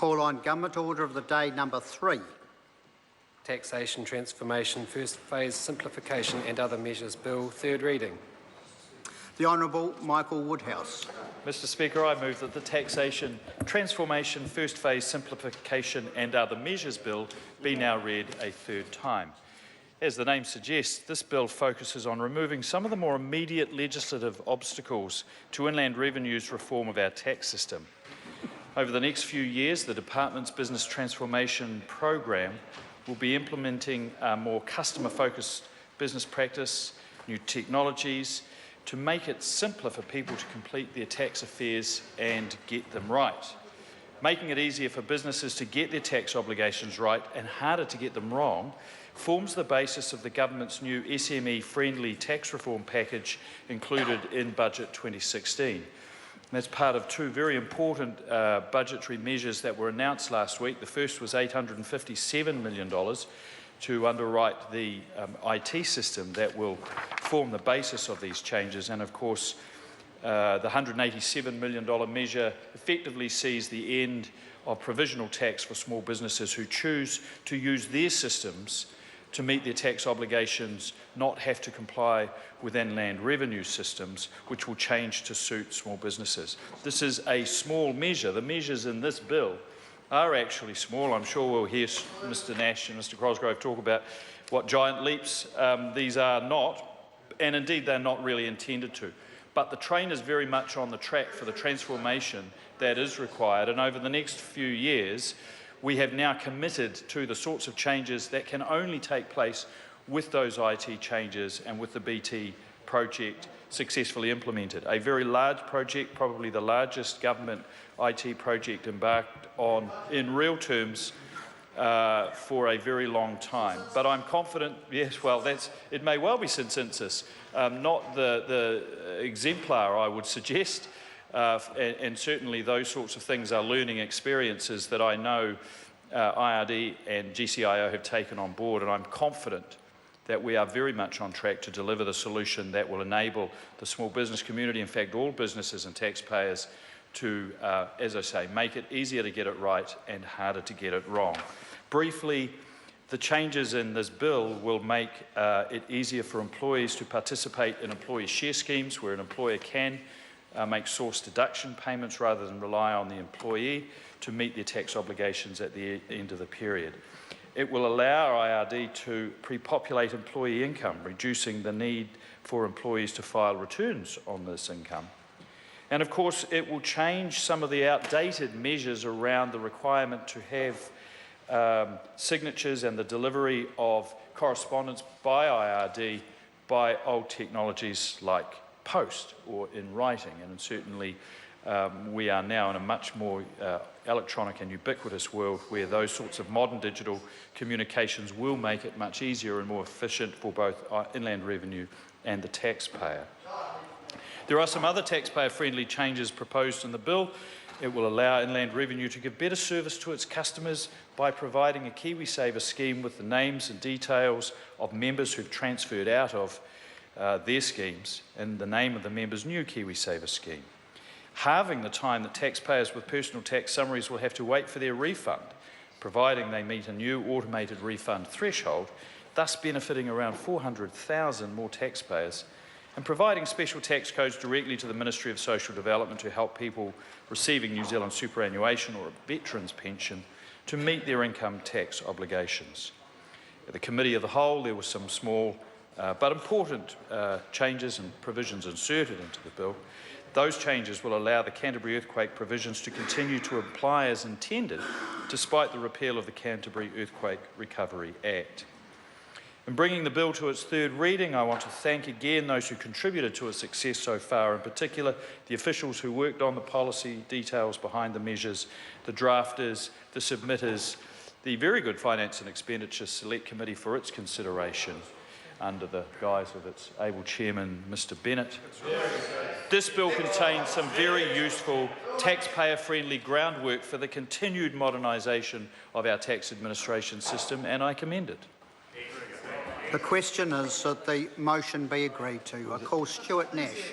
call on Government Order of the Day number 3. Taxation, Transformation, First Phase, Simplification and Other Measures Bill, third reading. The Honourable Michael Woodhouse. Mr Speaker, I move that the Taxation, Transformation, First Phase, Simplification and Other Measures Bill be now read a third time. As the name suggests, this bill focuses on removing some of the more immediate legislative obstacles to inland revenue's reform of our tax system. Over the next few years, the Department's Business Transformation Program will be implementing a more customer-focused business practice, new technologies, to make it simpler for people to complete their tax affairs and get them right. Making it easier for businesses to get their tax obligations right and harder to get them wrong forms the basis of the government's new SME-friendly tax reform package included in Budget 2016. And that's part of two very important budgetary measures that were announced last week. The first was $857 million to underwrite the IT system that will form the basis of these changes. And of course, the $187 million measure effectively sees the end of provisional tax for small businesses who choose to use their systems to meet their tax obligations, not have to comply with inland revenue systems, which will change to suit small businesses. This is a small measure. The measures in this bill are actually small. I'm sure we'll hear Mr Nash and Mr Cosgrove talk about what giant leaps these are not, and indeed they're not really intended to. But the train is very much on the track for the transformation that is required, and over the next few years we have now committed to the sorts of changes that can only take place with those IT changes and with the BT project successfully implemented. A very large project, probably the largest government IT project embarked on in real terms for a very long time. But I'm confident, yes, well, it may well be consensus, not the exemplar, I would suggest, and certainly those sorts of things are learning experiences that I know IRD and GCIO have taken on board, and I'm confident that we are very much on track to deliver the solution that will enable the small business community, in fact all businesses and taxpayers, to, as I say, make it easier to get it right and harder to get it wrong. Briefly, the changes in this bill will make it easier for employees to participate in employee share schemes where an employer can make source deduction payments rather than rely on the employee to meet their tax obligations at the end of the period. It will allow IRD to pre-populate employee income, reducing the need for employees to file returns on this income. And of course, it will change some of the outdated measures around the requirement to have signatures and the delivery of correspondence by IRD by old technologies like post or in writing. And certainly we are now in a much more electronic and ubiquitous world where those sorts of modern digital communications will make it much easier and more efficient for both inland revenue and the taxpayer. There are some other taxpayer-friendly changes proposed in the bill. It will allow inland revenue to give better service to its customers by providing a KiwiSaver scheme with the names and details of members who've transferred out of their schemes and the name of the member's new KiwiSaver scheme. Halving the time that taxpayers with personal tax summaries will have to wait for their refund, providing they meet a new automated refund threshold, thus benefiting around 400,000 more taxpayers, and providing special tax codes directly to the Ministry of Social Development to help people receiving New Zealand superannuation or a veteran's pension to meet their income tax obligations. At the Committee of the Whole, there were some small but important changes and provisions inserted into the bill. Those changes will allow the Canterbury earthquake provisions to continue to apply as intended, despite the repeal of the Canterbury Earthquake Recovery Act. In bringing the bill to its third reading, I want to thank again those who contributed to its success so far, in particular the officials who worked on the policy details behind the measures, the drafters, the submitters, the very good Finance and Expenditure Select Committee for its consideration, under the guise of its able chairman, Mr Bennett. This bill contains some very useful, taxpayer-friendly groundwork for the continued modernisation of our tax administration system, and I commend it. The question is that the motion be agreed to. I call Stuart Nash.